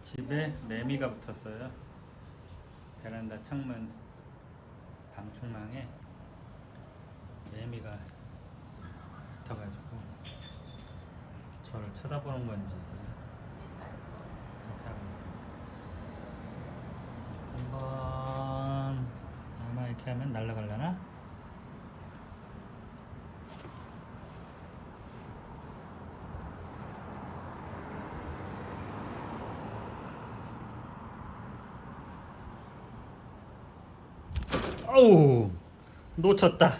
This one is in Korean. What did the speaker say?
집에 매미가 붙었어요. 베란다 창문 방충망에 매미가 붙어가지고 저를 쳐다보는 건지 이렇게 하고 있습니다. 한번 아마 이렇게 하면 날아가려나? 어우, 놓쳤다.